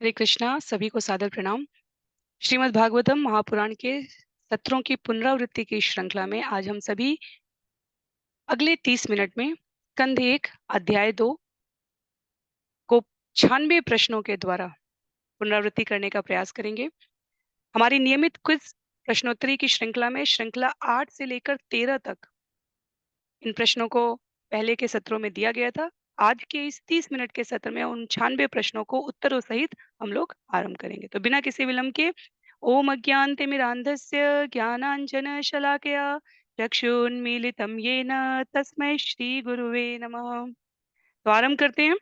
हरे कृष्णा। सभी को सादर प्रणाम। श्रीमद् भागवतम महापुराण के सत्रों की पुनरावृत्ति की श्रृंखला में आज हम सभी अगले 30 मिनट में स्कंध 1 अध्याय 2 को 96 प्रश्नों के द्वारा पुनरावृत्ति करने का प्रयास करेंगे। हमारी नियमित क्विज प्रश्नोत्तरी की श्रृंखला में श्रृंखला 8 से लेकर 13 तक इन प्रश्नों को पहले के सत्रों में दिया गया था। आज के इस 30 मिनट के सत्र में उन 96 प्रश्नों को उत्तरों सहित हम लोग आरंभ करेंगे। तो बिना किसी विलंब के ओम अज्ञानतिमिरान्धस्य ज्ञानांजनशलाकया चक्षुन्मीलितं येन तस्मै श्री गुरुवे नमः। तो आरंभ करते हैं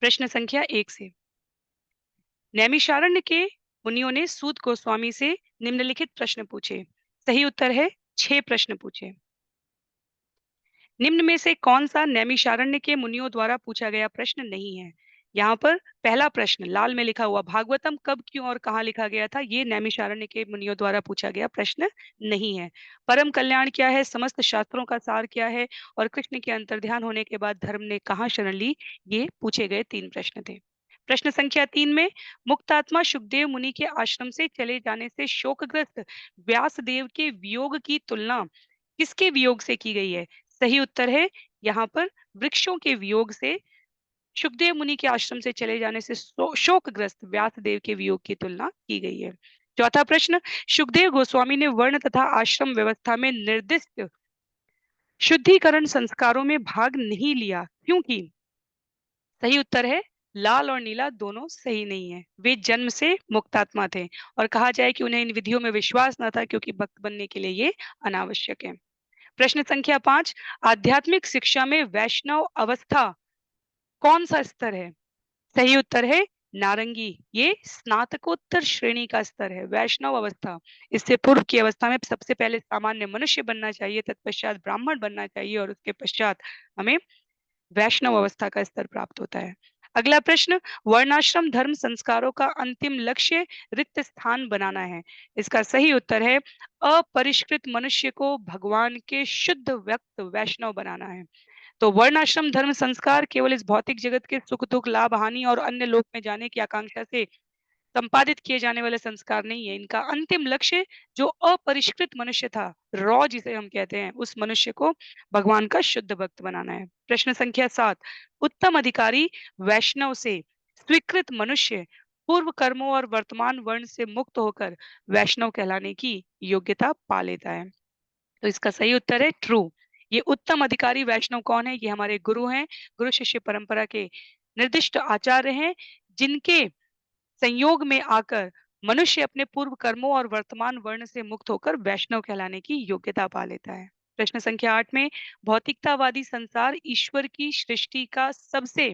प्रश्न संख्या 1 से। नैमिषारण्य के मुनियों ने सूत गोस्वामी से निम्नलिखित प्रश्न पूछे। सही उत्तर है 6 प्रश्न पूछे। निम्न में से कौन सा नैमिषारण्य के मुनियों द्वारा पूछा गया प्रश्न नहीं है? यहाँ पर पहला प्रश्न लाल में लिखा हुआ भागवतम कब क्यों और कहाँ लिखा गया था, ये नैमिषारण्य के मुनियों द्वारा पूछा गया प्रश्न नहीं है। परम कल्याण क्या है, समस्त शास्त्रों का सार क्या है और कृष्ण के अंतर्ध्यान होने के बाद धर्म ने कहाँ शरण ली, ये पूछे गए 3 प्रश्न थे। प्रश्न संख्या 3 में मुक्तात्मा सुखदेव मुनि के आश्रम से चले जाने से शोकग्रस्त व्यासदेव के वियोग की तुलना किसके वियोग से की गई है? सही उत्तर है यहाँ पर वृक्षों के वियोग से सुखदेव मुनि के आश्रम से चले जाने से शोकग्रस्त व्यासदेव के वियोग की तुलना की गई है। चौथा प्रश्न, सुखदेव गोस्वामी ने वर्ण तथा आश्रम व्यवस्था में निर्दिष्ट शुद्धिकरण संस्कारों में भाग नहीं लिया क्योंकि? सही उत्तर है लाल और नीला दोनों सही नहीं है। वे जन्म से मुक्तात्मा थे और कहा जाए कि उन्हें इन विधियों में विश्वास न था क्योंकि भक्त बनने के लिए ये अनावश्यक है। प्रश्न संख्या 5, आध्यात्मिक शिक्षा में वैष्णव अवस्था कौन सा स्तर है? सही उत्तर है नारंगी। ये स्नातकोत्तर श्रेणी का स्तर है वैष्णव अवस्था। इससे पूर्व की अवस्था में सबसे पहले सामान्य मनुष्य बनना चाहिए, तत्पश्चात ब्राह्मण बनना चाहिए और उसके पश्चात हमें वैष्णव अवस्था का स्तर प्राप्त होता है। अगला प्रश्न, वर्णाश्रम धर्म संस्कारों का अंतिम लक्ष्य रिक्त स्थान बनाना है। इसका सही उत्तर है अपरिष्कृत मनुष्य को भगवान के शुद्ध व्यक्त वैष्णव बनाना है। तो वर्णाश्रम धर्म संस्कार केवल इस भौतिक जगत के सुख दुख लाभ हानि और अन्य लोक में जाने की आकांक्षा से संपादित किए जाने वाले संस्कार नहीं है। इनका अंतिम लक्ष्य जो अपरिष्कृत मनुष्य था, रॉ जिसे हम कहते हैं, उस मनुष्य को भगवान का शुद्ध भक्त बनाना है। प्रश्न संख्या 7, उत्तम अधिकारी वैष्णव से स्वीकृत मनुष्य पूर्व कर्मों और वर्तमान वर्ण से मुक्त होकर वैष्णव कहलाने की योग्यता पा लेता है। तो इसका सही उत्तर है ट्रू। ये उत्तम अधिकारी वैष्णव कौन है? ये हमारे गुरु हैं, गुरु शिष्य परंपरा के निर्दिष्ट आचार्य हैं, जिनके संयोग में आकर मनुष्य अपने पूर्व कर्मों और वर्तमान वर्ण से मुक्त होकर वैष्णव कहलाने की योग्यता पा लेता है। प्रश्न संख्या 8 में भौतिकतावादी संसार ईश्वर की सृष्टि का सबसे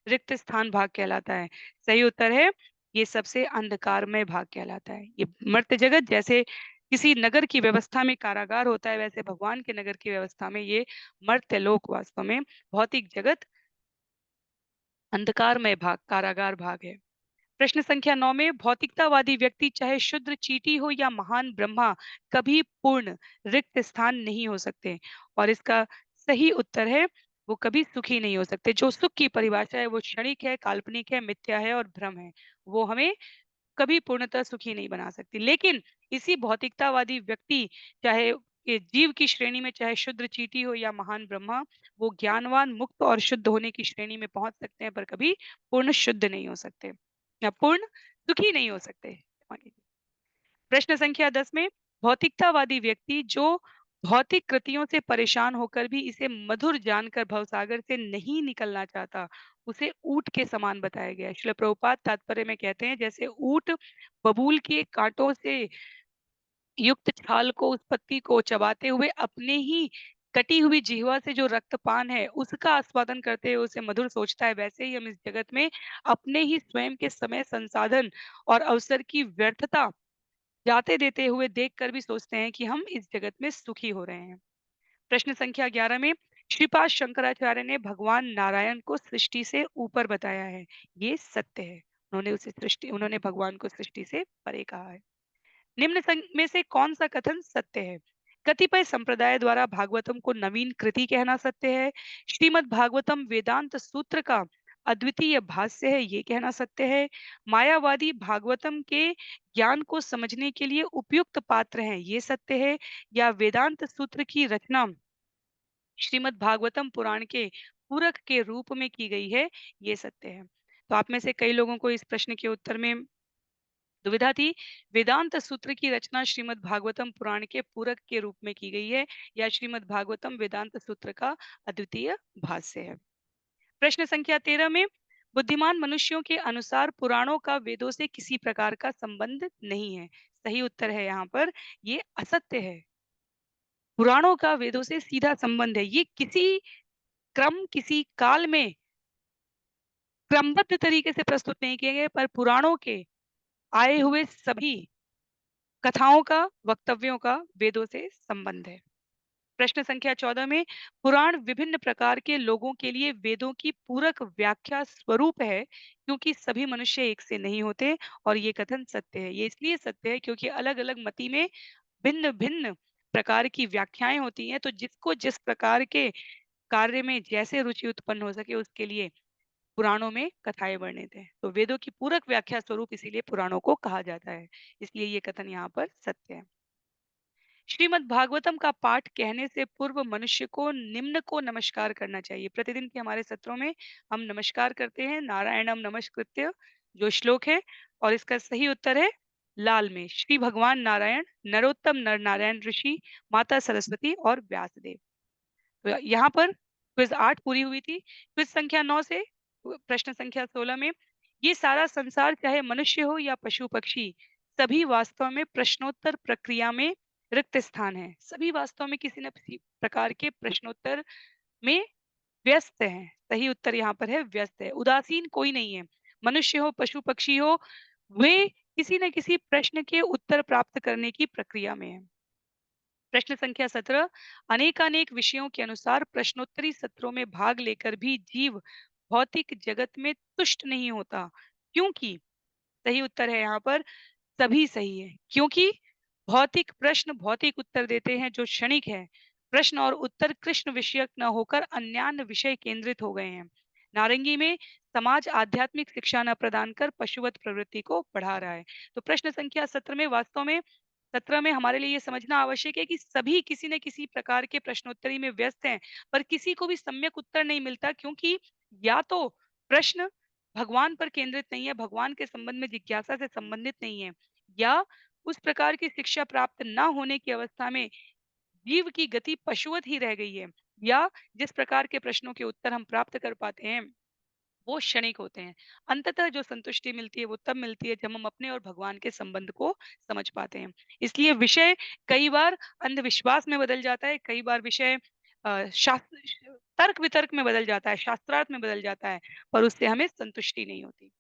रिक्त स्थान भाग कहलाता है। सही उत्तर है ये सबसे अंधकारमय भाग कहलाता है। ये मर्त्य जगत जैसे किसी नगर की व्यवस्था में कारागार होता है, वैसे भगवान के नगर की व्यवस्था में ये मर्त्य लोक वास्तव में भौतिक जगत अंधकारमय भाग कारागार भाग है। प्रश्न संख्या 9 में भौतिकतावादी व्यक्ति चाहे शुद्र चींटी हो या महान ब्रह्मा कभी पूर्ण रिक्त स्थान नहीं हो सकते और इसका सही उत्तर है वो कभी सुखी नहीं हो सकते। जो सुख की परिभाषा है वो क्षणिक है, काल्पनिक है, मिथ्या है और भ्रम है। वो हमें कभी पूर्णतः सुखी नहीं बना सकती। लेकिन इसी भौतिकतावादी व्यक्ति चाहे ये जीव की श्रेणी में चाहे शुद्र चींटी हो या महान ब्रह्मा, वो ज्ञानवान मुक्त और शुद्ध होने की श्रेणी में पहुंच सकते हैं पर कभी पूर्ण शुद्ध नहीं हो सकते या पूर्ण सुखी नहीं हो सकते। प्रश्न संख्या 10 में भौतिकतावादी व्यक्ति जो भौतिक कृतियों से परेशान होकर भी इसे मधुर जानकर भवसागर से नहीं निकलना चाहता, उसे ऊंट के समान बताया गया है। श्रील प्रभुपाद तात्पर्य में कहते हैं जैसे ऊंट बबूल के कांटों से युक्त छाल को उस पत्ती को चबाते हुए अपने ही कटी हुई जिह्वा से जो रक्तपान है उसका आस्वादन करते हुए उसे मधुर सोचता है, वैसे ही हम इस जगत में अपने ही स्वयं के समय संसाधन और अवसर की व्यर्थता जाते देते हुए देखकर भी सोचते हैं कि हम इस जगत में सुखी हो रहे हैं। प्रश्न संख्या 11 में श्रीपाद शंकराचार्य ने भगवान नारायण को सृष्टि से ऊपर बताया है। ये सत्य है। उन्होंने भगवान को सृष्टि से परे कहा है। निम्न में से कौन सा कथन सत्य है? कतिपय संप्रदाय द्वारा भागवतम को नवीन कृति कहना सत्य है। श्रीमद् भागवतम वेदांत सूत्र का अद्वितीय भाष्य है, ये कहना सत्य है। मायावादी भागवतम के ज्ञान को समझने के लिए उपयुक्त पात्र हैं, ये सत्य है। या वेदांत सूत्र की रचना श्रीमद् भागवतम पुराण के पूरक के रूप में की गई है, ये सत्य है। तो आप में से कई लोगों को इस प्रश्न के उत्तर में दुविधा थी। वेदांत सूत्र की रचना श्रीमद् भागवतम पुराण के पूरक के रूप में की गई है, या श्रीमद् भागवतम वेदांत सूत्र का अद्वितीय भाष्य है। प्रश्न संख्या 13 में, बुद्धिमान मनुष्यों के अनुसार पुराणों का वेदों से किसी प्रकार का संबंध नहीं है। सही उत्तर है यहाँ पर, ये असत्य है। पुराणों का वेदों से सीधा संबंध है। ये किसी क्रम, किसी काल में क्रमबद्ध तरीके से प्रस्तुत नहीं किए गए, पर पुराणों के आए हुए सभी कथाओं का, वक्तव्यों का वेदों से संबंध है। प्रश्न संख्या 14 में, पुराण विभिन्न प्रकार के लोगों के लिए वेदों की पूरक व्याख्या स्वरूप है, क्योंकि सभी मनुष्य एक से नहीं होते। और ये कथन सत्य है। ये इसलिए सत्य है क्योंकि अलग अलग मति में भिन्न भिन्न प्रकार की व्याख्याएं होती हैं, तो जिसको जिस प्रकार के कार्य में जैसे रुचि उत्पन्न हो सके, उसके लिए पुराणों में कथाएं वर्णित हैं। तो वेदों की पूरक व्याख्या स्वरूप इसीलिए पुराणों को कहा जाता है। इसलिए ये कथन यहाँ पर सत्य है। श्रीमद् भागवतम का पाठ कहने से पूर्व मनुष्य को निम्न को नमस्कार करना चाहिए। प्रतिदिन के हमारे सत्रों में हम नमस्कार करते हैं, नारायणम नमस्कृत्य जो श्लोक है, और इसका सही उत्तर है लाल में, श्री भगवान नारायण, नरोत्तम नर नारायण ऋषि, माता सरस्वती और व्यासदेव। तो यहाँ पर क्विज 8 पूरी हुई थी। क्विज संख्या 9 से प्रश्न संख्या 16 में, ये सारा संसार चाहे मनुष्य हो या पशु पक्षी, सभी वास्तव में प्रश्नोत्तर प्रक्रिया में रिक्त स्थान है। सभी वास्तव में किसी न किसी प्रकार के प्रश्नोत्तर में व्यस्त हैं। सही उत्तर यहाँ पर है व्यस्त है। उदासीन कोई नहीं है। मनुष्य हो, पशु पक्षी हो, वे किसी न किसी प्रश्न के उत्तर प्राप्त करने की प्रक्रिया में है। प्रश्न संख्या 17, अनेकानेक विषयों के अनुसार प्रश्नोत्तरी सत्रों में भाग लेकर भी जीव भौतिक जगत में तुष्ट नहीं होता, क्योंकि सही उत्तर है यहाँ पर सभी सही है। क्योंकि भौतिक प्रश्न भौतिक उत्तर देते हैं जो क्षणिक है। प्रश्न और उत्तर कृष्ण विषयक न होकर अन्यान्य विषय केंद्रित हो गए हैं। नारंगी में समाज आध्यात्मिक शिक्षा न प्रदान कर पशुवत प्रवृत्ति को बढ़ा रहा है। तो प्रश्न संख्या 17 में हमारे लिए ये समझना आवश्यक है कि सभी किसी न किसी प्रकार के प्रश्नोत्तरी में व्यस्त हैं, पर किसी को भी सम्यक उत्तर नहीं मिलता, क्योंकि या तो प्रश्न भगवान पर केंद्रित नहीं है, भगवान के संबंध में जिज्ञासा से संबंधित नहीं है, या उस प्रकार की शिक्षा प्राप्त ना होने की अवस्था में जीव की गति पशुवत ही रह गई है, या जिस प्रकार के प्रश्नों के उत्तर हम प्राप्त कर पाते हैं वो क्षणिक होते हैं। अंततः जो संतुष्टि मिलती है वो तब मिलती है जब हम अपने और भगवान के संबंध को समझ पाते हैं। इसलिए विषय कई बार अंधविश्वास में बदल जाता है, कई बार विषय शास्त्र तर्क वितर्क में बदल जाता है, शास्त्रार्थ में बदल जाता है, पर उससे हमें संतुष्टि नहीं होती।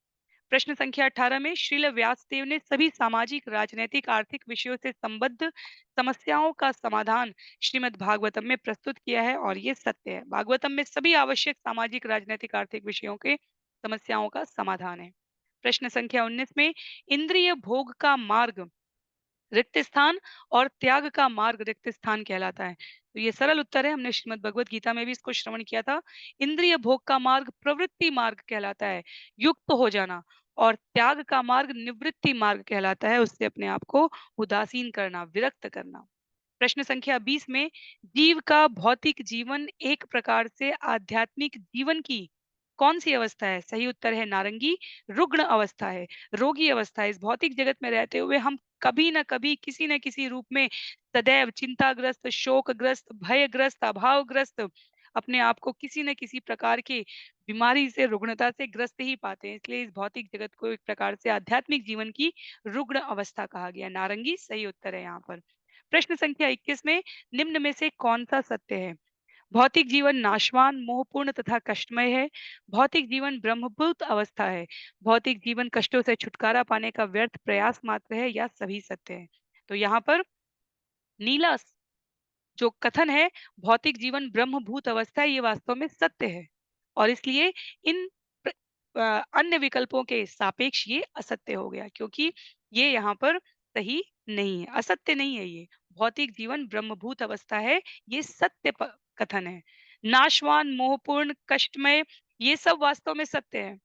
प्रश्न संख्या 18 में, श्रील व्यासदेव ने सभी सामाजिक, राजनैतिक, आर्थिक विषयों से संबद्ध समस्याओं का समाधान श्रीमद् भागवतम में प्रस्तुत किया है, और ये सत्य है। भागवतम में सभी आवश्यक सामाजिक, राजनैतिक, आर्थिक विषयों के समस्याओं का समाधान है। प्रश्न संख्या 19 में, इंद्रिय भोग का मार्ग रिक्त स्थान और त्याग का मार्ग रिक्त स्थान कहलाता है। तो ये सरल उत्तर है, हमने श्रीमद् भगवत गीता में भी इसको श्रवण किया था। इंद्रिय भोग का मार्ग प्रवृत्ति मार्ग कहलाता है, युक्त हो जाना, और त्याग का मार्ग निवृत्ति मार्ग कहलाता है, उससे अपने आप को उदासीन करना, विरक्त करना। प्रश्न संख्या 20 में, जीव का भौतिक जीवन एक प्रकार से आध्यात्मिक जीवन की कौन सी अवस्था है? सही उत्तर है नारंगी, रुग्ण अवस्था है, रोगी अवस्था है। इस भौतिक जगत में रहते हुए हम कभी न कभी किसी न किसी रूप में सदैव चिंताग्रस्त, शोकग्रस्त, भयग्रस्त, अभावग्रस्त, अपने आप को किसी न किसी प्रकार की बीमारी से, रुग्णता से ग्रस्त ही पाते हैं। इसलिए इस भौतिक जगत को एक प्रकार से आध्यात्मिक जीवन की रुग्ण अवस्था कहा गया। नारंगी सही उत्तर है यहाँ पर। प्रश्न संख्या 21 में, निम्न में से कौन सा सत्य है? भौतिक जीवन नाशवान, मोहपूर्ण तथा कष्टमय है। भौतिक जीवन ब्रह्मभूत अवस्था है। भौतिक जीवन कष्टों से छुटकारा पाने का व्यर्थ प्रयास मात्र है, या सभी सत्य है। तो यहाँ पर नीला जो कथन है, भौतिक जीवन ब्रह्मभूत अवस्था है, ये वास्तव में सत्य है, और इसलिए इन अन्य विकल्पों के सापेक्ष ये असत्य हो गया, क्योंकि ये यहाँ पर सही नहीं है, असत्य नहीं है ये। भौतिक जीवन ब्रह्मभूत अवस्था है, ये सत्य कथन है। नाशवान, मोहपूर्ण, कष्टमय, ये सब वास्तव में सत्य है।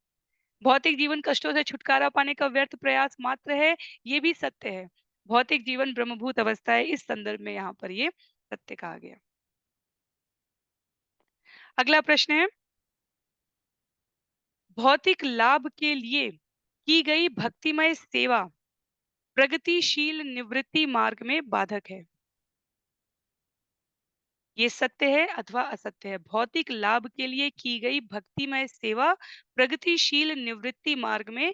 भौतिक जीवन कष्टों से छुटकारा पाने का व्यर्थ प्रयास मात्र है, ये भी सत्य है। भौतिक जीवन ब्रह्मभूत अवस्था है, इस संदर्भ में यहाँ पर ये सत्य कहा गया। अगला प्रश्न है, भौतिक लाभ के लिए की गई भक्तिमय सेवा प्रगतिशील निवृत्ति मार्ग में बाधक है। ये सत्य है अथवा असत्य है? भौतिक लाभ के लिए की गई भक्तिमय सेवा प्रगतिशील निवृत्ति मार्ग में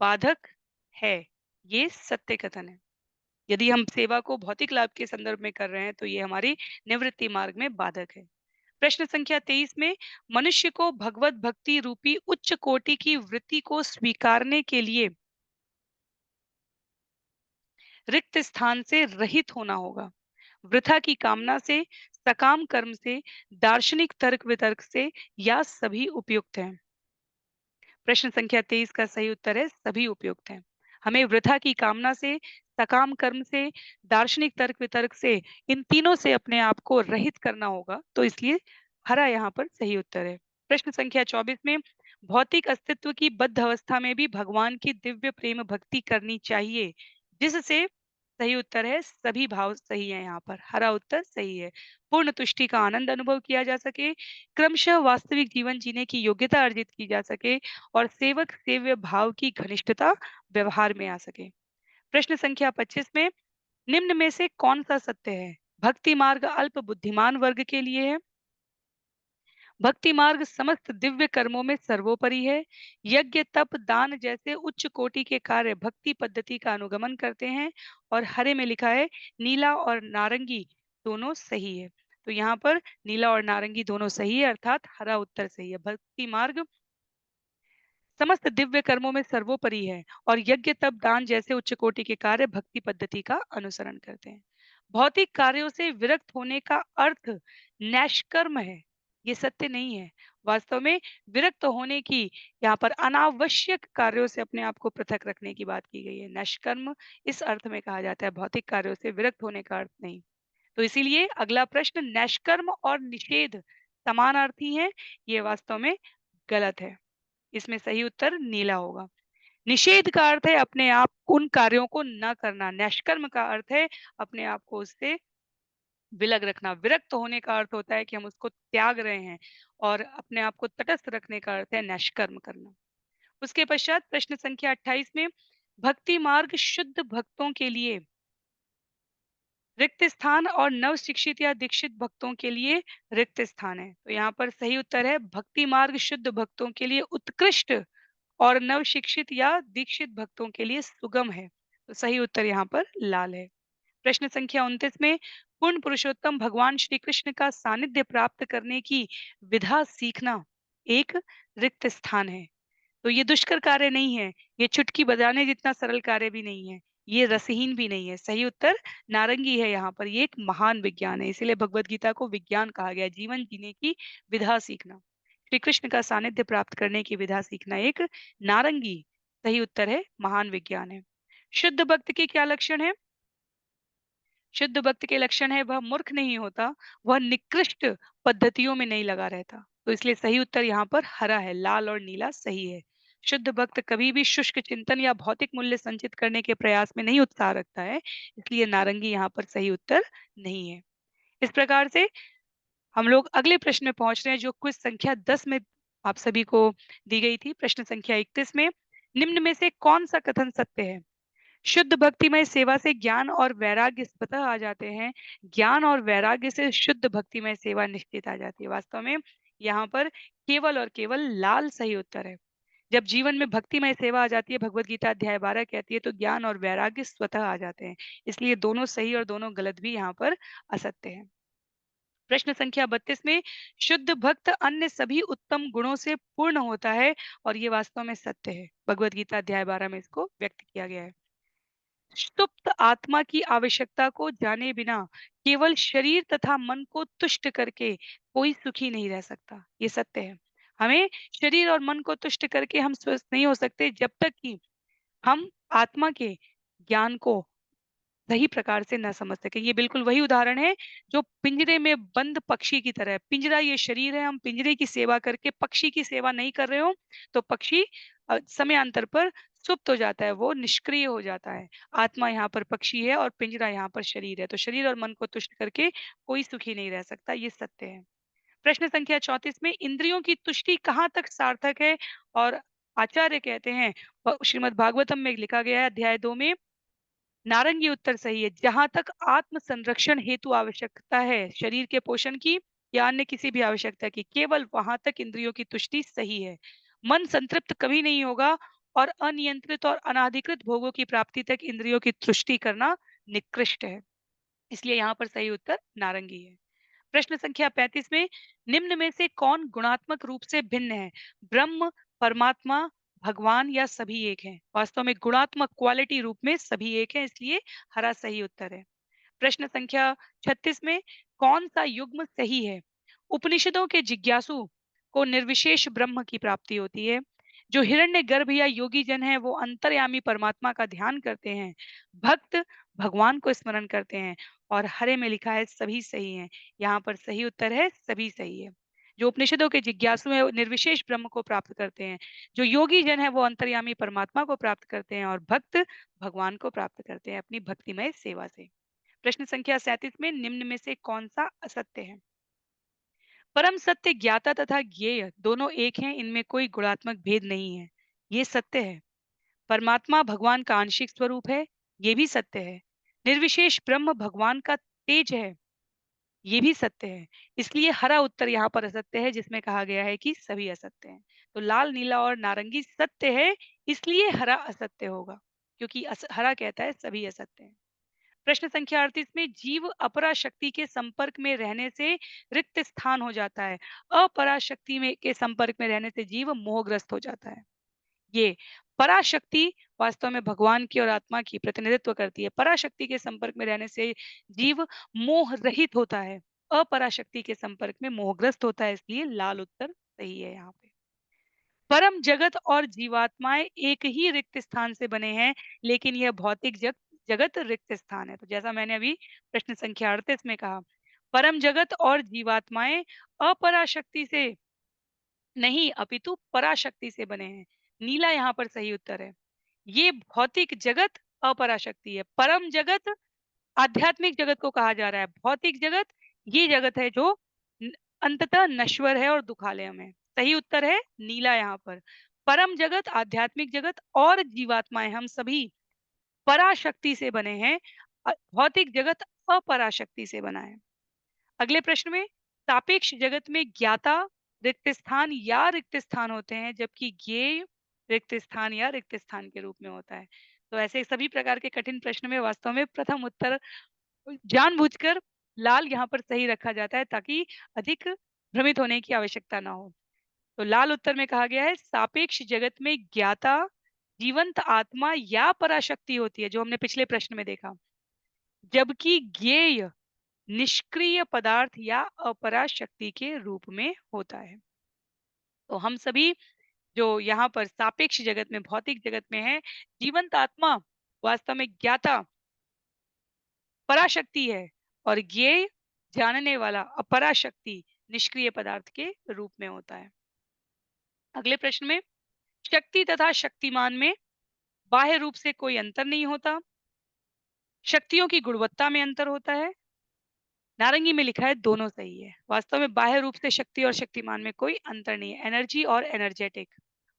बाधक है। ये सत्य कथन है। यदि हम सेवा को भौतिक लाभ के संदर्भ में कर रहे हैं तो ये हमारी निवृत्ति मार्ग में बाधक है। प्रश्न संख्या 23 में, मनुष्य को भगवत भक्ति रूपी उच्च कोटि की वृत्ति को स्वीकारने के लिए रिक्त स्थान से रहित होना होगा। वृथा की कामना से, सकाम कर्म से, दार्शनिक तर्क वितर्क से, या सभी उपयुक्त हैं? प्रश्न संख्या 23 का सही उत्तर है सभी उपयुक्त हैं। हमें वृथा की कामना से, सकाम कर्म से, दार्शनिक तर्क वितर्क से, इन तीनों से अपने आप को रहित करना होगा, तो इसलिए हरा यहाँ पर सही उत्तर है। प्रश्न संख्या 24 में, भौतिक अस्तित्व की बद्ध अवस्था में भी भगवान की दिव्य प्रेम भक्ति करनी चाहिए, जिससे सही उत्तर है सभी भाव सही है। यहाँ पर हरा उत्तर सही है। पूर्ण तुष्टि का आनंद अनुभव किया जा सके, क्रमशः वास्तविक जीवन जीने की योग्यता अर्जित की जा सके, और सेवक सेव्य भाव की घनिष्ठता व्यवहार में आ सके। प्रश्न संख्या 25 में, निम्न में से कौन सा सत्य है? भक्ति मार्ग अल्प बुद्धिमान वर्ग के लिए है। भक्ति मार्ग समस्त दिव्य कर्मों में सर्वोपरि है। यज्ञ तप दान जैसे उच्च कोटि के कार्य भक्ति पद्धति का अनुगमन करते हैं। और हरे में लिखा है नीला और नारंगी दोनों सही है। तो यहाँ पर नीला और नारंगी दोनों सही है, अर्थात हरा उत्तर सही है। भक्ति मार्ग समस्त दिव्य कर्मों में सर्वोपरि है और यज्ञ तप दान जैसे उच्च कोटि के कार्य भक्ति पद्धति का अनुसरण करते हैं। भौतिक कार्यों से विरक्त होने का अर्थ नैष्कर्म है, ये सत्य नहीं है। वास्तव में विरक्त होने की यहाँ पर अनावश्यक कार्यों से अपने आप को पृथक रखने की बात की गई है। नैष्कर्म इस अर्थ में कहा जाता है, भौतिक कार्यों से विरक्त होने का अर्थ नहीं। तो इसीलिए अगला प्रश्न, नैष्कर्म और निषेध समानार्थी हैं, ये वास्तव में गलत है। इसमें सही उत्तर नीला होगा। निषेध का अर्थ है अपने आप उन कार्यों को न करना। निष्कर्म का अर्थ है अपने आप को उससे विलग रखना। विरक्त होने का अर्थ होता है कि हम उसको त्याग रहे हैं, और अपने आप को तटस्थ रखने का अर्थ है निष्कर्म करना। उसके पश्चात प्रश्न संख्या 28 में, भक्ति मार्ग शुद्ध भक्तों के लिए रिक्त स्थान और नव शिक्षित या दीक्षित भक्तों के लिए रिक्त स्थान है। तो यहाँ पर सही उत्तर है भक्ति मार्ग शुद्ध भक्तों के लिए उत्कृष्ट और नव शिक्षित या दीक्षित भक्तों के लिए सुगम है। तो सही उत्तर यहाँ पर लाल है। प्रश्न संख्या 29 में, पूर्ण पुरुषोत्तम भगवान श्री कृष्ण का सानिध्य प्राप्त करने की विधा सीखना एक रिक्त स्थान है। तो ये दुष्कर कार्य नहीं है, ये चुटकी बजाने जितना सरल कार्य भी नहीं है, ये रसहीन भी नहीं है। सही उत्तर नारंगी है। यहाँ पर ये एक महान विज्ञान है, इसीलिए भगवत गीता को विज्ञान कहा गया। जीवन जीने की विधा सीखना, श्री कृष्ण का सानिध्य प्राप्त करने की विधा सीखना एक नारंगी सही उत्तर है, महान विज्ञान है। शुद्ध भक्त के क्या लक्षण है? शुद्ध भक्त के लक्षण है वह मूर्ख नहीं होता, वह निकृष्ट पद्धतियों में नहीं लगा रहता। तो इसलिए सही उत्तर यहाँ पर हरा है, लाल और नीला सही है। शुद्ध भक्त कभी भी शुष्क चिंतन या भौतिक मूल्य संचित करने के प्रयास में नहीं उत्साह रखता है, इसलिए नारंगी यहाँ पर सही उत्तर नहीं है। इस प्रकार से हम लोग अगले प्रश्न में पहुंच रहे हैं, जो क्विज संख्या 10 में आप सभी को दी गई थी। प्रश्न संख्या 31 में, निम्न में से कौन सा कथन सत्य है? शुद्ध भक्तिमय सेवा से ज्ञान और वैराग्य स्वतः आ जाते हैं। ज्ञान और वैराग्य से शुद्ध भक्तिमय सेवा निश्चित आ जाती है। वास्तव में यहाँ पर केवल और केवल लाल सही उत्तर है। जब जीवन में भक्तिमय सेवा आ जाती है, भगवत गीता अध्याय 12 कहती है, तो ज्ञान और वैराग्य स्वतः आ जाते हैं। इसलिए दोनों सही और दोनों गलत भी यहाँ पर असत्य है। प्रश्न संख्या 32 में, शुद्ध भक्त अन्य सभी उत्तम गुणों से पूर्ण होता है, और ये वास्तव में सत्य है। भगवत गीता अध्याय 12 में इसको व्यक्त किया गया है। सुप्त आत्मा की आवश्यकता को जाने बिना केवल शरीर तथा मन को तुष्ट करके कोई सुखी नहीं रह सकता, ये सत्य है। हमें शरीर और मन को तुष्ट करके हम स्वस्थ नहीं हो सकते, जब तक कि हम आत्मा के ज्ञान को सही प्रकार से न समझ सके। ये बिल्कुल वही उदाहरण है जो पिंजरे में बंद पक्षी की तरह है। पिंजरा ये शरीर है, हम पिंजरे की सेवा करके पक्षी की सेवा नहीं कर रहे हो, तो पक्षी समयांतर पर सुप्त हो जाता है, वो निष्क्रिय हो जाता है। आत्मा यहाँ पर पक्षी है और पिंजरा यहाँ पर शरीर है। तो शरीर और मन को तुष्ट करके कोई सुखी नहीं रह सकता, ये सत्य है। प्रश्न संख्या 34 में इंद्रियों की तुष्टि कहाँ तक सार्थक है? और आचार्य कहते हैं, श्रीमद् भागवतम में लिखा गया है अध्याय 2 में, नारंगी उत्तर सही है। जहां तक आत्म संरक्षण हेतु आवश्यकता है शरीर के पोषण की या अन्य किसी भी आवश्यकता की, केवल वहां तक इंद्रियों की तुष्टि सही है। मन संतृप्त कभी नहीं होगा और अनियंत्रित और अनाधिकृत भोगों की प्राप्ति तक इंद्रियों की तुष्टि करना निकृष्ट है। इसलिए यहाँ पर सही उत्तर नारंगी है। प्रश्न संख्या 35 में निम्न में से कौन गुणात्मक रूप से भिन्न है? ब्रह्म, परमात्मा, भगवान या सभी एक हैं? वास्तव में गुणात्मक क्वालिटी रूप में सभी एक हैं, इसलिए हरा सही उत्तर है। प्रश्न संख्या 36 में कौन सा युग्म सही है? उपनिषदों के जिज्ञासु को निर्विशेष ब्रह्म की प्राप्ति होती है। जो हिरण्य गर्भ या योगी जन है वो अंतर्यामी परमात्मा का ध्यान करते हैं। भक्त भगवान को स्मरण करते हैं। और हरे में लिखा है सभी सही हैं। यहाँ पर सही उत्तर है सभी सही है। जो उपनिषदों के जिज्ञासु है वो निर्विशेष ब्रह्म को प्राप्त करते हैं। जो योगी जन है वो अंतर्यामी परमात्मा को प्राप्त करते हैं और भक्त भगवान को प्राप्त करते हैं अपनी भक्तिमय सेवा से। प्रश्न संख्या 37 में निम्न में से कौन सा असत्य है? परम सत्य ज्ञाता तथा ज्ञेय दोनों एक हैं, इनमें कोई गुणात्मक भेद नहीं है। ये सत्य है। परमात्मा भगवान का आंशिक स्वरूप है, ये भी सत्य है। निर्विशेष ब्रह्म भगवान का तेज है, ये भी सत्य है। इसलिए हरा उत्तर यहाँ पर असत्य है जिसमें कहा गया है कि सभी असत्य हैं। तो लाल, नीला और नारंगी सत्य है, इसलिए हरा असत्य होगा, क्योंकि हरा कहता है सभी असत्य हैं। प्रश्न संख्या 38 में जीव अपरा शक्ति के संपर्क में रहने से रिक्त स्थान हो जाता है। अपरा शक्ति में के संपर्क में रहने से जीव मोहग्रस्त हो जाता है। ये पराशक्ति वास्तव में भगवान की और आत्मा की प्रतिनिधित्व करती है। पराशक्ति के संपर्क में रहने से जीव मोह रहित होता है। अपराशक्ति के संपर्क में मोहग्रस्त होता है, इसलिए लाल उत्तर सही है यहाँ पे। परम जगत और जीवात्माएं एक ही रिक्त स्थान से बने हैं, लेकिन यह भौतिक जगत रिक्त स्थान है। तो जैसा मैंने अभी प्रश्न संख्या 38 में कहा, परम जगत और जीवात्माएं अपराशक्ति से नहीं अपितु पराशक्ति से बने हैं। नीला यहाँ पर सही उत्तर है। ये भौतिक जगत अपराशक्ति है। परम जगत आध्यात्मिक जगत को कहा जा रहा है। भौतिक जगत ये जगत है जो न- अंततः नश्वर है और दुखालय में। सही उत्तर है नीला यहाँ पर। परम जगत आध्यात्मिक जगत और जीवात्माएं हम सभी पराशक्ति से बने हैं। भौतिक जगत अपराशक्ति से बना है। अगले प्रश्न में सापेक्ष जगत में ज्ञाता रिक्त स्थान या रिक्त स्थान होते हैं, जबकि ज्ञेय रिक्त स्थान या रिक्त स्थान के रूप में होता है। तो ऐसे सभी प्रकार के कठिन प्रश्न में वास्तव में प्रथम उत्तर जानबूझकर लाल यहाँ पर सही रखा जाता है ताकि अधिक भ्रमित होने की आवश्यकता ना हो। तो लाल उत्तर में कहा गया है सापेक्ष जगत में ज्ञाता जीवंत आत्मा या पराशक्ति होती है, जो हमने पिछले प्रश्न में देखा, जबकि ज्ञेय निष्क्रिय पदार्थ या अपराशक्ति के रूप में होता है। तो हम सभी जो यहाँ पर सापेक्ष जगत में भौतिक जगत में है, जीवंत आत्मा वास्तव में ज्ञाता पराशक्ति है और ज्ञेय जानने वाला अपराशक्ति निष्क्रिय पदार्थ के रूप में होता है। अगले प्रश्न में शक्ति तथा शक्तिमान में बाह्य रूप से कोई अंतर नहीं होता। शक्तियों की गुणवत्ता में अंतर होता है। नारंगी में लिखा है दोनों सही है। वास्तव में बाह्य रूप से शक्ति और शक्तिमान में कोई अंतर नहीं है। एनर्जी और एनर्जेटिक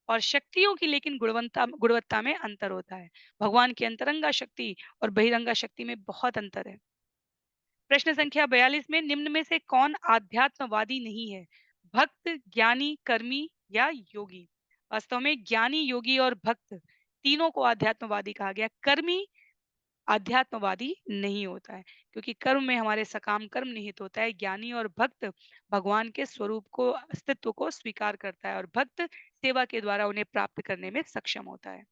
और शक्तियों की लेकिन गुणवत्ता गुणवत्ता में अंतर होता है। भगवान की अंतरंगा शक्ति और बहिरंगा शक्ति में बहुत अंतर है। प्रश्न संख्या 42 में निम्न में से कौन आध्यात्मवादी नहीं है? भक्त, ज्ञानी, कर्मी या योगी? वास्तव में ज्ञानी, योगी और भक्त तीनों को आध्यात्मवादी कहा गया। कर्मी आध्यात्मवादी नहीं होता है, क्योंकि कर्म में हमारे सकाम कर्म निहित होता है। ज्ञानी और भक्त भगवान के स्वरूप को अस्तित्व को स्वीकार करता है और भक्त सेवा के द्वारा उन्हें प्राप्त करने में सक्षम होता है।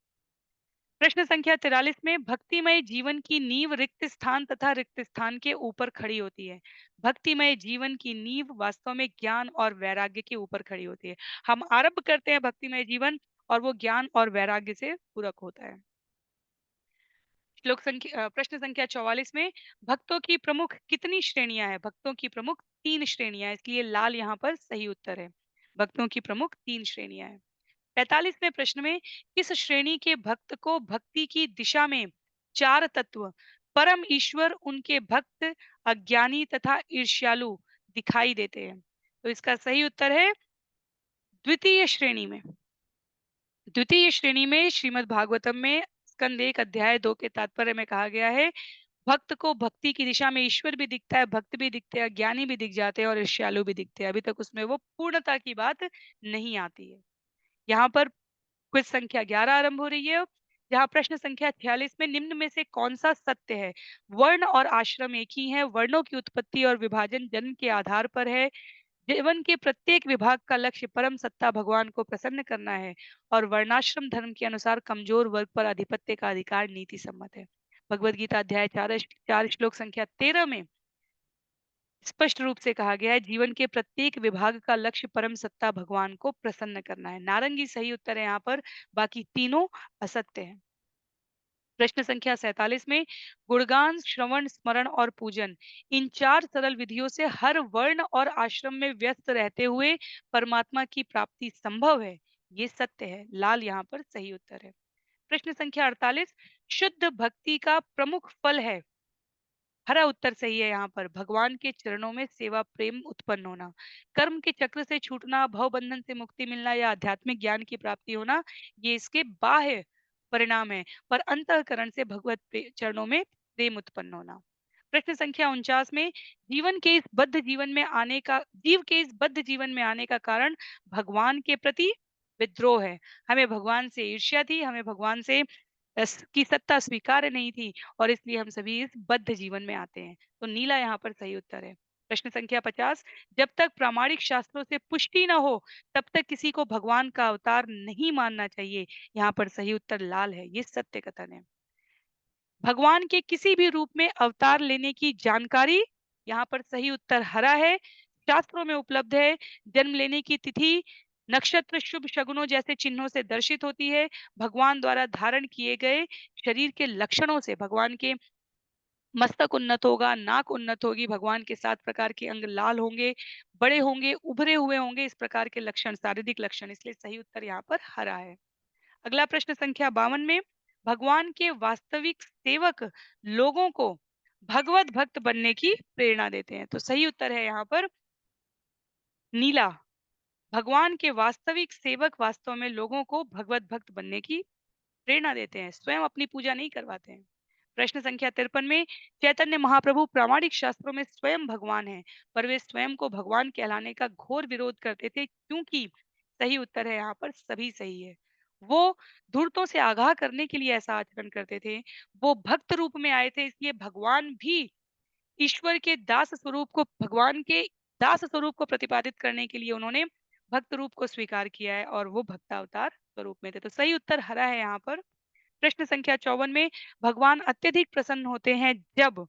प्रश्न संख्या 43 में भक्तिमय जीवन की नींव रिक्त स्थान तथा रिक्त स्थान के ऊपर खड़ी होती है। भक्तिमय जीवन की नींव वास्तव में ज्ञान और वैराग्य के ऊपर खड़ी होती है। हम आरंभ करते हैं भक्तिमय जीवन और वो ज्ञान और वैराग्य से पूरक होता है। प्रश्न संख्या 44 में भक्तों की प्रमुख कितनी श्रेणियां हैं? भक्तों की प्रमुख 3 श्रेणियां हैं, इसलिए लाल यहाँ पर सही उत्तर है। भक्तों की प्रमुख 3 श्रेणियां हैं। 45वें प्रश्न में किस श्रेणी के भक्त को भक्ति की दिशा में 4 तत्व परम ईश्वर, उनके भक्त, अज्ञानी तथा ईर्ष्यालु दिखाई देते हैं? तो इसका सही उत्तर है द्वितीय श्रेणी में। द्वितीय श्रेणी में श्रीमद् भागवतम में स्कंद 1 अध्याय 2 के तात्पर्य में कहा गया है, भक्त को भक्ति की दिशा में ईश्वर भी दिखता है, भक्त भी दिखते हैं, ज्ञानी भी दिख जाते हैं और ईर्ष्यालु भी दिखते हैं। अभी तक उसमें वो पूर्णता की बात नहीं आती है। यहाँ पर क्विज संख्या 11 आरंभ हो रही है, जहाँ प्रश्न संख्या 46 में निम्न में से कौन सा सत्य है? वर्ण और आश्रम एक ही है, वर्णों की उत्पत्ति और विभाजन जन्म के आधार पर है, जीवन के प्रत्येक विभाग का लक्ष्य परम सत्ता भगवान को प्रसन्न करना है और वर्णाश्रम धर्म के अनुसार कमजोर वर्ग पर आधिपत्य का अधिकार नीति सम्मत है। भगवद गीता अध्याय 4 श्लोक संख्या 13 में स्पष्ट रूप से कहा गया है, जीवन के प्रत्येक विभाग का लक्ष्य परम सत्ता भगवान को प्रसन्न करना है। नारंगी सही उत्तर है यहाँ पर, बाकी तीनों असत्य हैं। प्रश्न संख्या 47 में गुणगान, श्रवण, स्मरण और पूजन, इन 4 सरल विधियों से हर वर्ण और आश्रम में व्यस्त रहते हुए परमात्मा की प्राप्ति संभव है। ये सत्य है। लाल यहाँ पर सही उत्तर है। प्रश्न संख्या 48 शुद्ध भक्ति का प्रमुख फल है। हरा उत्तर सही है यहाँ पर, भगवान के चरणों में सेवा प्रेम उत्पन्न होना, कर्म के चक्र से छूटना, भव बंधन से मुक्ति मिलना या आध्यात्मिक ज्ञान की प्राप्ति होना, ये इसके बाह्य परिणाम है, पर अंतःकरण से चरणों में प्रेम उत्पन्न होना। प्रश्न संख्या 49 में जीव के इस बद्ध जीवन में आने का कारण भगवान के प्रति विद्रोह है। हमें भगवान से ईर्ष्या थी, हमें भगवान से की सत्ता स्वीकार्य नहीं थी और इसलिए हम सभी इस बद्ध जीवन में आते हैं। तो नीला यहाँ पर सही उत्तर है। प्रश्न संख्या 50 जब तक प्रामाणिक शास्त्रों से पुष्टि न हो तब तक किसी को भगवान का अवतार नहीं मानना चाहिए। यहाँ पर सही उत्तर लाल है, ये सत्य कथन है। भगवान के किसी भी रूप में अवतार लेने की जानकारी, यहाँ पर सही उत्तर हरा है, शास्त्रों में उपलब्ध है। जन्म लेने की तिथि, नक्षत्र, शुभ शगुनों जैसे चिन्हों से दर्शित होती है। भगवान द्वारा धारण किए गए शरीर के लक्षणों से भगवान के मस्तक उन्नत होगा, नाक उन्नत होगी, भगवान के 7 प्रकार के अंग लाल होंगे, बड़े होंगे, उभरे हुए होंगे, इस प्रकार के लक्षण, शारीरिक लक्षण, इसलिए सही उत्तर यहाँ पर हरा है। अगला प्रश्न संख्या 52 में भगवान के वास्तविक सेवक लोगों को भगवत भक्त बनने की प्रेरणा देते हैं। तो सही उत्तर है यहाँ पर नीला। भगवान के वास्तविक सेवक वास्तव में लोगों को भगवत भक्त बनने की प्रेरणा देते हैं, स्वयं अपनी पूजा नहीं करवाते हैं। प्रश्न संख्या 53 में चैतन्य महाप्रभु प्रामाणिक शास्त्रों में स्वयं भगवान हैं, पर वे स्वयं को भगवान कहलाने का घोर विरोध करते थे, क्योंकि सही उत्तर है यहाँ पर सभी सही है। वो धूर्तों से आगाह करने के लिए ऐसा आचरण करते थे। वो भक्त रूप में आए थे, इसलिए भगवान के दास स्वरूप को प्रतिपादित करने के लिए उन्होंने भक्त रूप को स्वीकार किया है और वो भक्तावतार स्वरूप में थे। तो सही उत्तर हरा है यहाँ पर। प्रश्न संख्या 54 में भगवान अत्यधिक प्रसन्न होते हैं जब,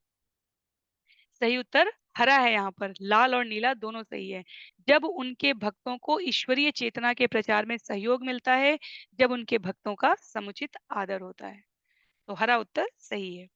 सही उत्तर हरा है यहाँ पर, लाल और नीला दोनों सही है। जब उनके भक्तों को ईश्वरीय चेतना के प्रचार में सहयोग मिलता है, जब उनके भक्तों का समुचित आदर होता है। तो हरा उत्तर सही है।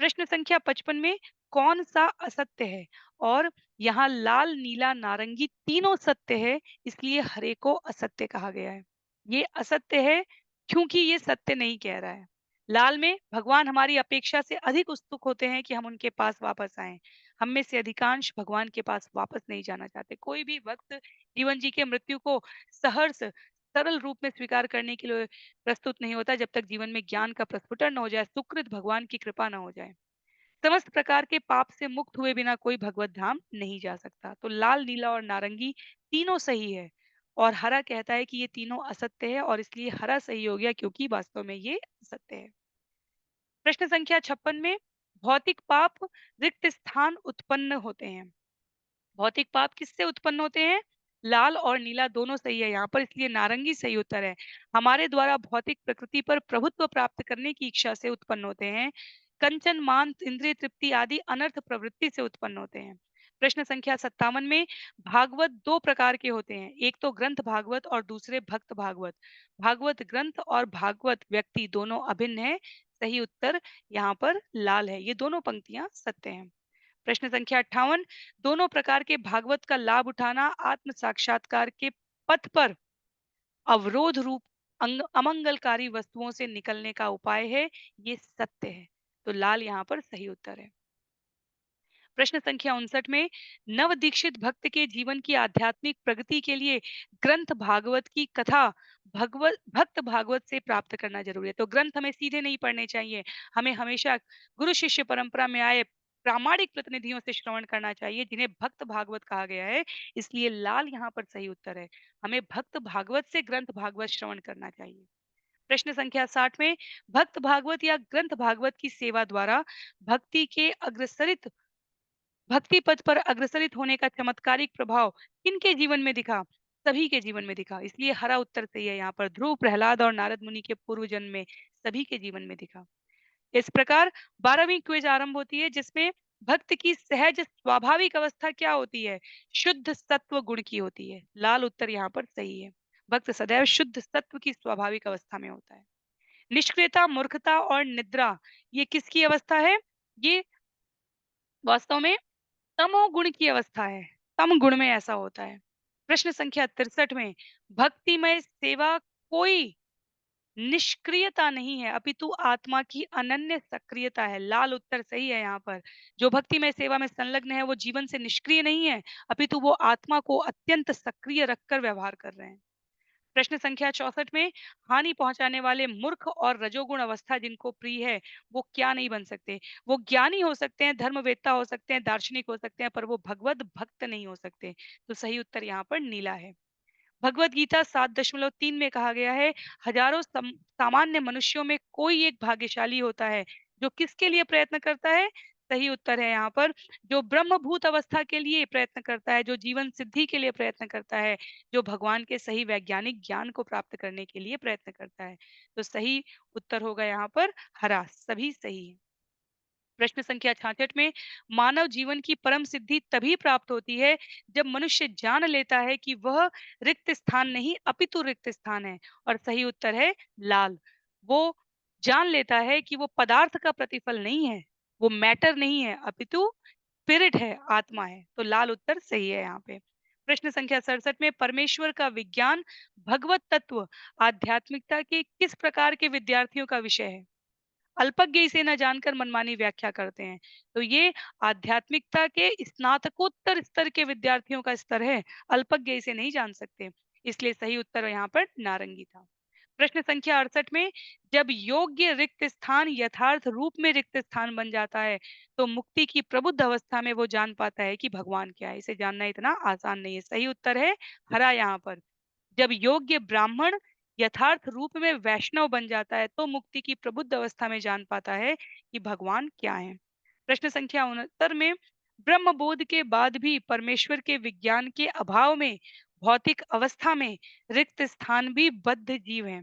प्रश्न संख्या 55 में कौन सा असत्य है? और यहाँ लाल, नीला, नारंगी तीनों सत्य है, इसलिए हरे को असत्य कहा गया है। ये असत्य है क्योंकि ये सत्य नहीं कह रहा है। लाल में भगवान हमारी अपेक्षा से अधिक उत्सुक होते हैं कि हम उनके पास वापस आएं। हम में से अधिकांश भगवान के पास वापस नहीं जाना चाहते। कोई भी भक्त जीवन जी के मृत्यु को सहर्ष सरल रूप में स्वीकार करने के लिए प्रस्तुत नहीं होता, जब तक जीवन में ज्ञान का प्रस्फुटन न हो जाए, सुकृत भगवान की कृपा न हो जाए। समस्त प्रकार के पाप से मुक्त हुए बिना कोई भगवत धाम नहीं जा सकता। तो लाल, नीला और नारंगी तीनों सही है और हरा कहता है कि ये तीनों असत्य है और इसलिए हरा सही हो गया, क्योंकि वास्तव में ये असत्य है। प्रश्न संख्या 56 में भौतिक पाप रिक्त स्थान उत्पन्न होते हैं। भौतिक पाप किससे उत्पन्न होते हैं? लाल और नीला दोनों सही है यहाँ पर, इसलिए नारंगी सही उत्तर है। हमारे द्वारा भौतिक प्रकृति पर प्रभुत्व प्राप्त करने की इच्छा से उत्पन्न होते हैं। कंचन, मान, इंद्रिय तृप्ति आदि अनर्थ प्रवृत्ति से उत्पन्न होते हैं। प्रश्न संख्या 57 में भागवत 2 प्रकार के होते हैं, एक तो ग्रंथ भागवत और दूसरे भक्त भागवत। भागवत ग्रंथ और भागवत व्यक्ति दोनों अभिन्न है, सही उत्तर यहाँ पर लाल है। ये दोनों पंक्तियां सत्य हैं। प्रश्न संख्या 58, दोनों प्रकार के भागवत का लाभ उठाना आत्म साक्षात्कार के पथ पर अवरोध रूप अमंगलकारी वस्तुओं से निकलने का उपाय है। ये सत्य है। तो लाल यहाँ पर सही उत्तर है। प्रश्न संख्या 59 में नव दीक्षित भक्त के जीवन की आध्यात्मिक प्रगति के लिए ग्रंथ भागवत की कथा भगवत भक्त भागवत से प्राप्त करना जरूरी है। तो ग्रंथ हमें सीधे नहीं पढ़ने चाहिए, हमें हमेशा गुरु शिष्य परंपरा में आए प्रामाणिक प्रतिनिधियों से श्रवण करना चाहिए, जिन्हें भक्त भागवत कहा गया है। इसलिए लाल यहाँ पर सही उत्तर है। हमें भक्त भागवत से ग्रंथ भागवत श्रवण करना चाहिए। प्रश्न संख्या 60 में भक्त भागवत या ग्रंथ भागवत की सेवा द्वारा भक्ति के अग्रसरित भक्ति पथ पर अग्रसरित होने का चमत्कारिक प्रभाव किनके जीवन में दिखा? सभी के जीवन में दिखा। इसलिए हरा उत्तर सही है यहाँ पर। ध्रुव, प्रहलाद और नारद मुनि के पूर्व जन्म में सभी के जीवन में दिखा। इस प्रकार 12वीं क्विज आरंभ होती है, जिसमें भक्त की सहज स्वाभाविक अवस्था क्या होती है? शुद्ध सत्व गुण की होती है। लाल उत्तर यहाँ पर सही है। भक्त सदैव शुद्ध सत्व की स्वाभाविक अवस्था में होता है। निष्क्रियता, मूर्खता और निद्रा, ये किसकी अवस्था है? ये वास्तव में तमोगुण की अवस्था है। तम गुण में ऐसा होता है। प्रश्न संख्या 63 में भक्तिमय सेवा कोई निष्क्रियता नहीं है, अपितु आत्मा की अनन्य सक्रियता है। लाल उत्तर सही है यहाँ पर। जो भक्तिमय सेवा में संलग्न है वो जीवन से निष्क्रिय नहीं है, अपितु वो आत्मा को अत्यंत सक्रिय रखकर व्यवहार कर रहे हैं। प्रश्न संख्या 64 में हानि पहुंचाने वाले मूर्ख और रजोगुण अवस्था जिनको प्रिय है, वो क्या नहीं बन सकते? वो ज्ञानी हो सकते हैं, धर्मवेत्ता हो सकते हैं, दार्शनिक हो सकते हैं, पर वो भगवत भक्त नहीं हो सकते। तो सही उत्तर यहाँ पर नीला है। भगवत गीता 7.3 में कहा गया है, हजारों सामान्य मनुष्यों में कोई एक भाग्यशाली होता है जो किसके लिए प्रयत्न करता है? सही उत्तर है यहाँ पर, जो ब्रह्मभूत अवस्था के लिए प्रयत्न करता है, जो जीवन सिद्धि के लिए प्रयत्न करता है, जो भगवान के सही वैज्ञानिक ज्ञान को प्राप्त करने के लिए प्रयत्न करता है। तो सही उत्तर होगा यहाँ पर हरा। सभी सही है। प्रश्न संख्या 66 में मानव जीवन की परम सिद्धि तभी प्राप्त होती है जब मनुष्य जान लेता है कि वह रिक्त स्थान नहीं अपितु रिक्त स्थान है। और सही उत्तर है लाल। वो जान लेता है कि वो पदार्थ का प्रतिफल नहीं है, वो मैटर नहीं है, अपितु स्पिरिट है, आत्मा है। तो लाल उत्तर सही है यहाँ पे। प्रश्न संख्या 67 में परमेश्वर का विज्ञान, भगवत तत्व, आध्यात्मिकता के किस प्रकार के विद्यार्थियों का विषय है? अल्पज्ञ इसे न जानकर मनमानी व्याख्या करते हैं। तो ये आध्यात्मिकता के स्नातकोत्तर स्तर के विद्यार्थियों का स्तर है। अल्पज्ञ इसे नहीं जान सकते। इसलिए सही उत्तर यहाँ पर नारंगी था। प्रश्न संख्या 68 में जब योग्य रिक्त स्थान यथार्थ रूप में रिक्त स्थान बन जाता है, तो मुक्ति की प्रबुद्ध अवस्था में वो जान पाता है कि भगवान क्या है। इसे जानना इतना आसान नहीं है। सही उत्तर है हरा यहाँ पर। जब योग्य ब्राह्मण यथार्थ रूप में वैष्णव बन जाता है, तो मुक्ति की प्रबुद्ध अवस्था में जान पाता है कि भगवान क्या है। प्रश्न संख्या 69 में ब्रह्म बोध के बाद भी परमेश्वर के विज्ञान के अभाव में भौतिक अवस्था में रिक्त स्थान भी बद्ध जीव है।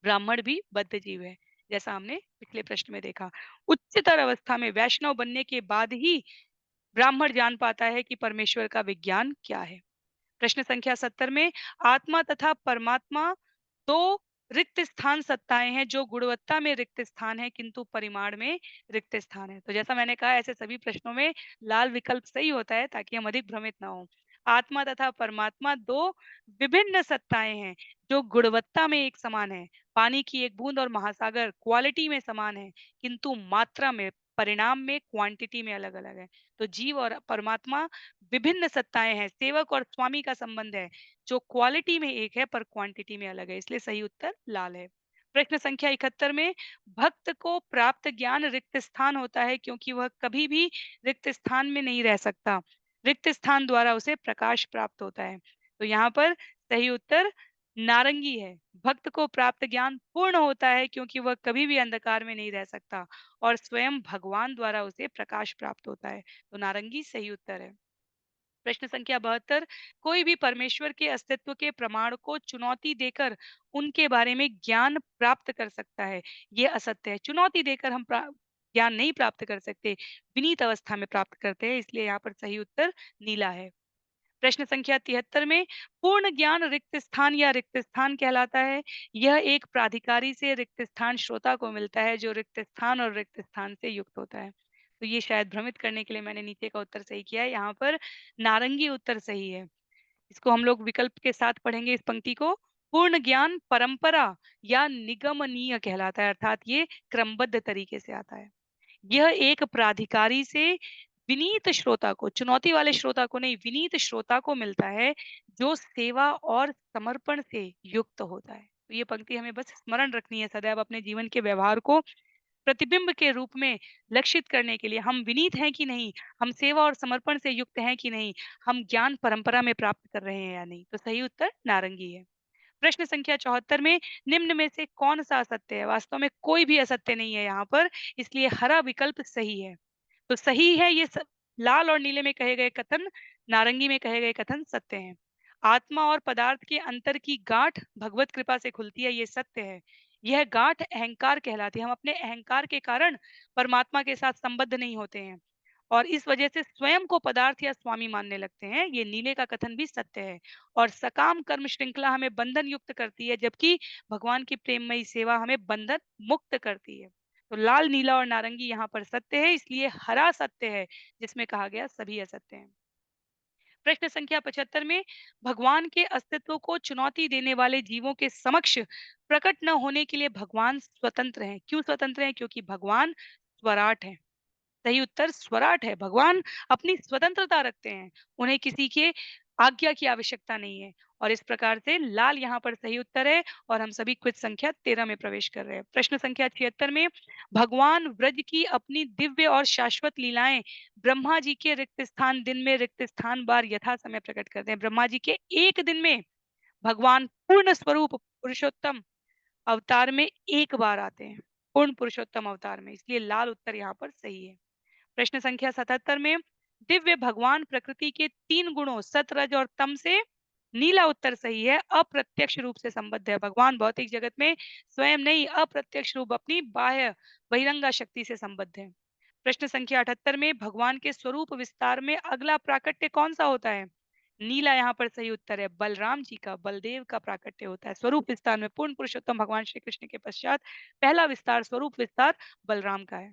ब्राह्मण भी बद्ध जीव है, जैसा हमने पिछले प्रश्न में देखा। उच्चतर अवस्था में वैष्णव बनने के बाद ही ब्राह्मण जान पाता है कि परमेश्वर का विज्ञान क्या है। प्रश्न संख्या 70 में आत्मा तथा परमात्मा दो रिक्त स्थान सत्ताएं हैं, जो गुणवत्ता में रिक्त स्थान है किंतु परिमाण में रिक्त स्थान है। तो जैसा मैंने कहा, ऐसे सभी प्रश्नों में लाल विकल्प सही होता है ताकि हम अधिक भ्रमित ना हो। आत्मा तथा परमात्मा दो विभिन्न सत्ताएं हैं जो गुणवत्ता में एक समान है। पानी की एक बूंद और महासागर क्वालिटी में समान है, किंतु मात्रा में, परिणाम में, क्वांटिटी में अलग अलग है। तो जीव और परमात्मा विभिन्न सत्ताएं हैं। सेवक और स्वामी का संबंध है, जो क्वालिटी में एक है पर क्वांटिटी में अलग है। इसलिए सही उत्तर लाल है। प्रश्न संख्या 71 में भक्त को प्राप्त ज्ञान रिक्त स्थान होता है, क्योंकि वह कभी भी रिक्त स्थान में नहीं रह सकता। रिक्त स्थान द्वारा उसे प्रकाश प्राप्त होता है। तो यहाँ पर सही उत्तर नारंगी है। भक्त को प्राप्त ज्ञान पूर्ण होता है, क्योंकि वह कभी भी अंधकार में नहीं रह सकता और स्वयं भगवान द्वारा उसे प्रकाश प्राप्त होता है। तो नारंगी सही उत्तर है। प्रश्न संख्या 72, कोई भी परमेश्वर के अस्तित्व के प्रमाण को चुनौती देकर उनके बारे में ज्ञान प्राप्त कर सकता है। ये असत्य है। चुनौती देकर हम ज्ञान नहीं प्राप्त कर सकते, विनीत अवस्था में प्राप्त करते हैं। इसलिए यहाँ पर सही उत्तर नीला है। प्रश्न संख्या 73 में पूर्ण ज्ञान रिक्त स्थान या रिक्त स्थान कहलाता है। यह एक प्राधिकारी से रिक्त स्थान श्रोता को मिलता है जो रिक्त स्थान और रिक्त स्थान से युक्त होता है। तो ये शायद भ्रमित करने के लिए मैंने नीचे का उत्तर सही किया है। यहाँ पर नारंगी उत्तर सही है। इसको हम लोग विकल्प के साथ पढ़ेंगे इस पंक्ति को। पूर्ण ज्ञान परंपरा या निगमनीय कहलाता है, अर्थात ये क्रमबद्ध तरीके से आता है। यह एक प्राधिकारी से विनीत श्रोता को, चुनौती वाले श्रोता को नहीं, विनीत श्रोता को मिलता है जो सेवा और समर्पण से युक्त होता है। तो ये पंक्ति हमें बस स्मरण रखनी है सदैव अपने जीवन के व्यवहार को प्रतिबिंब के रूप में लक्षित करने के लिए। हम विनीत हैं कि नहीं, हम सेवा और समर्पण से युक्त हैं कि नहीं, हम ज्ञान परंपरा में प्राप्त कर रहे हैं या नहीं। तो सही उत्तर नारंगी है। प्रश्न संख्या 74 में निम्न में से कौन सा असत्य है? वास्तव में कोई भी असत्य नहीं है यहाँ पर, इसलिए हरा विकल्प सही है। तो सही है ये सब। लाल और नीले में कहे गए कथन, नारंगी में कहे गए कथन सत्य हैं। आत्मा और पदार्थ के अंतर की गांठ भगवत कृपा से खुलती है, ये सत्य है। यह गांठ अहंकार कहलाती है। हम अपने अहंकार के कारण परमात्मा के साथ संबद्ध नहीं होते हैं और इस वजह से स्वयं को पदार्थ या स्वामी मानने लगते हैं। ये नीले का कथन भी सत्य है। और सकाम कर्म श्रृंखला हमें बंधन युक्त करती है, जबकि भगवान की प्रेममयी सेवा हमें बंधन मुक्त करती है। तो लाल, नीला और नारंगी यहाँ पर सत्य है, इसलिए हरा सत्य है, जिसमें कहा गया सभी असत्य हैं। प्रश्न संख्या 75 में भगवान के अस्तित्व को चुनौती देने वाले जीवों के समक्ष प्रकट न होने के लिए भगवान स्वतंत्र हैं। क्यों स्वतंत्र हैं? क्योंकि भगवान स्वराट है। सही उत्तर स्वराट है। भगवान अपनी स्वतंत्रता रखते हैं। उन्हें किसी के आज्ञा की आवश्यकता नहीं है। और इस प्रकार से लाल यहाँ पर सही उत्तर है और हम सभी क्विज संख्या 13 में प्रवेश कर रहे हैं। प्रश्न संख्या 76 में भगवान व्रज की अपनी दिव्य और शाश्वत लीलाएं ब्रह्मा जी के रिक्त स्थान दिन में रिक्त स्थान बार यथा समय प्रकट करते हैं। ब्रह्मा जी के एक दिन में भगवान पूर्ण स्वरूप पुरुषोत्तम अवतार में एक बार आते हैं। पूर्ण पुरुषोत्तम अवतार में, इसलिए लाल उत्तर यहाँ पर सही है। प्रश्न संख्या 77 में दिव्य भगवान प्रकृति के 3 गुणों सत, रज और तम से, नीला उत्तर सही है, अप्रत्यक्ष रूप से संबद्ध है। भगवान भौतिक जगत में स्वयं नहीं, अप्रत्यक्ष रूप अपनी बाह्य बहिरंगा शक्ति से संबद्ध है। प्रश्न संख्या 78 में भगवान के स्वरूप विस्तार में अगला प्राकट्य कौन सा होता है? नीला यहाँ पर सही उत्तर है। बलराम जी का, बलदेव का प्राकट्य होता है। स्वरूप विस्तार में पूर्ण पुरुषोत्तम भगवान श्री कृष्ण के पश्चात पहला विस्तार, स्वरूप विस्तार बलराम का है।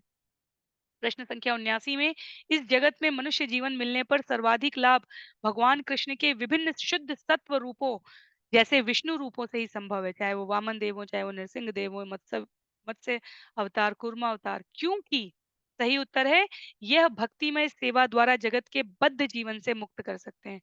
प्रश्न संख्या 79 में इस जगत में मनुष्य जीवन मिलने पर सर्वाधिक लाभ भगवान कृष्ण के विभिन्न शुद्ध सत्व रूपों जैसे विष्णु रूपों से ही संभव है, चाहे वो वामन देव हो, चाहे वो नरसिंह देव हो, मत्स्य मत्स्य अवतार, कूर्मा अवतार। क्योंकि सही उत्तर है यह भक्तिमय सेवा द्वारा जगत के बद्ध जीवन से मुक्त कर सकते हैं।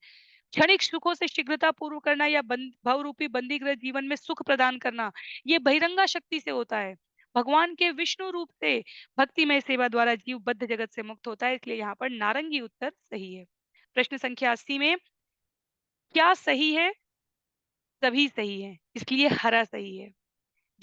क्षणिक सुखों से शीघ्रता पूर्व करना या भव रूपी बंदीगृह जीवन में सुख प्रदान करना, ये बहिरंगा शक्ति से होता है। भगवान के विष्णु रूप से भक्तिमय सेवा द्वारा जीव बद्ध जगत से मुक्त होता है, इसलिए यहाँ पर नारंगी उत्तर सही है। प्रश्न संख्या 80 में क्या सही है? सभी सही है, इसलिए हरा सही है।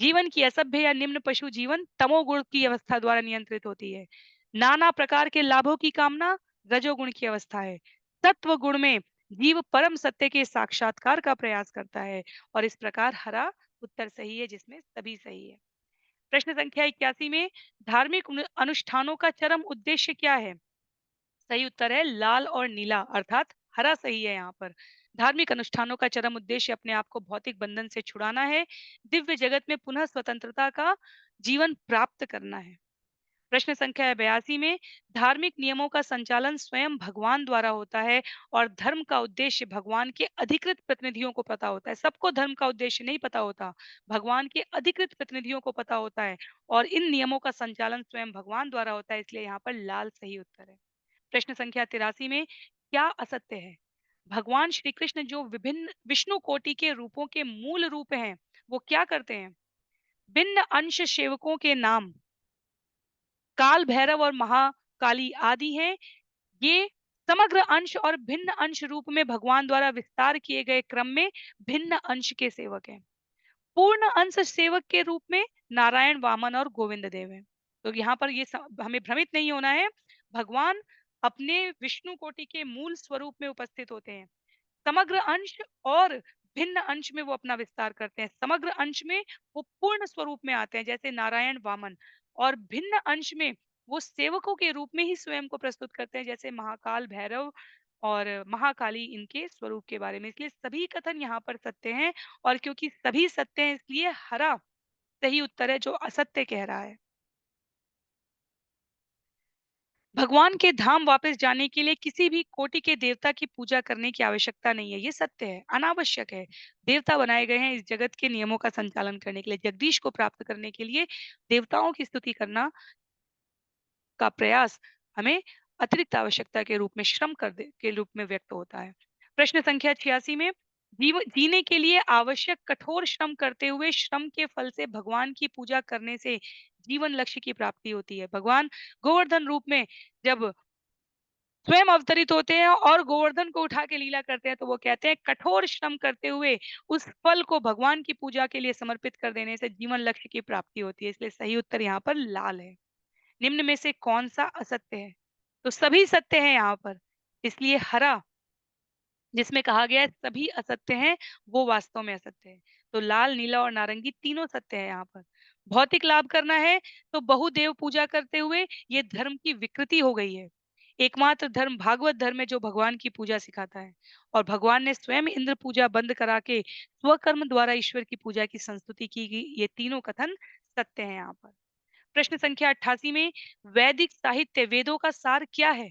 जीवन की असभ्य या निम्न पशु जीवन तमोगुण की अवस्था द्वारा नियंत्रित होती है। नाना प्रकार के लाभों की कामना रजोगुण की अवस्था है। तत्व गुण में जीव परम सत्य के साक्षात्कार का प्रयास करता है और इस प्रकार हरा उत्तर सही है, जिसमें सभी सही है। प्रश्न संख्या 81 में धार्मिक अनुष्ठानों का चरम उद्देश्य क्या है? सही उत्तर है लाल और नीला, अर्थात हरा सही है यहाँ पर। धार्मिक अनुष्ठानों का चरम उद्देश्य अपने आप को भौतिक बंधन से छुड़ाना है, दिव्य जगत में पुनः स्वतंत्रता का जीवन प्राप्त करना है। प्रश्न संख्या 82 में धार्मिक नियमों का संचालन स्वयं भगवान द्वारा होता है और धर्म का उद्देश्य भगवान के अधिकृत प्रतिनिधियों को पता होता है। सबको धर्म का उद्देश्य नहीं पता होता, भगवान के अधिकृत प्रतिनिधियों को पता होता है और इन नियमों का संचालन स्वयं भगवान द्वारा होता है, इसलिए यहाँ पर लाल सही उत्तर है। प्रश्न संख्या 83 में क्या असत्य है? भगवान श्री कृष्ण जो विभिन्न विष्णु कोटि के रूपों के मूल रूप हैं, वो क्या करते हैं? भिन्न अंश सेवकों के नाम काल भैरव और महाकाली आदि हैं। ये समग्र अंश और भिन्न अंश रूप में भगवान द्वारा विस्तार किए गए क्रम में भिन्न अंश के सेवक हैं। पूर्ण अंश सेवक के रूप में नारायण, वामन और गोविंद देव हैं। तो यहाँ पर हमें भ्रमित नहीं होना है। भगवान अपने विष्णु कोटि के मूल स्वरूप में उपस्थित होते हैं। समग्र अंश और भिन्न अंश में वो अपना विस्तार करते हैं। समग्र अंश में वो पूर्ण स्वरूप में आते हैं, जैसे नारायण, वामन, और भिन्न अंश में वो सेवकों के रूप में ही स्वयं को प्रस्तुत करते हैं, जैसे महाकाल, भैरव और महाकाली इनके स्वरूप के बारे में। इसलिए सभी कथन यहाँ पर सत्य हैं और क्योंकि सभी सत्य हैं इसलिए हरा सही उत्तर है जो असत्य कह रहा है। भगवान के धाम वापस जाने के लिए किसी भी कोटि के देवता की पूजा करने की आवश्यकता नहीं है। ये सत्य है, अनावश्यक है। देवता बनाए गए हैं इस जगत के नियमों का संचालन करने के लिए। जगदीश को प्राप्त करने के लिए देवताओं की स्तुति करना का प्रयास हमें अतिरिक्त आवश्यकता के रूप में श्रम कर दे के रूप में व्यक्त होता है। प्रश्न संख्या 86 में जीने के लिए आवश्यक कठोर श्रम करते हुए श्रम के फल से भगवान की पूजा करने से जीवन लक्ष्य की प्राप्ति होती है। भगवान गोवर्धन रूप में जब स्वयं अवतरित होते हैं और गोवर्धन को उठा के लीला करते हैं तो वो कहते हैं कठोर श्रम करते हुए उस फल को भगवान की पूजा के लिए समर्पित कर देने से जीवन लक्ष्य की प्राप्ति होती है। इसलिए सही उत्तर यहाँ पर लाल है। निम्न में से कौन सा असत्य है? तो सभी सत्य है यहाँ पर। इसलिए हरा जिसमें कहा गया है सभी असत्य हैं, वो वास्तव में असत्य है। तो लाल, नीला और नारंगी तीनों सत्य है यहाँ पर। भौतिक लाभ करना है तो बहुदेव पूजा करते हुए ये धर्म की विकृति हो गई है। एकमात्र धर्म भागवत धर्म है जो भगवान की पूजा सिखाता है और भगवान ने स्वयं इंद्र पूजा बंद करा के स्वकर्म द्वारा ईश्वर की पूजा की संस्तुति की गई। ये तीनों कथन सत्य है यहाँ पर। प्रश्न संख्या 88 में वैदिक साहित्य वेदों का सार क्या है?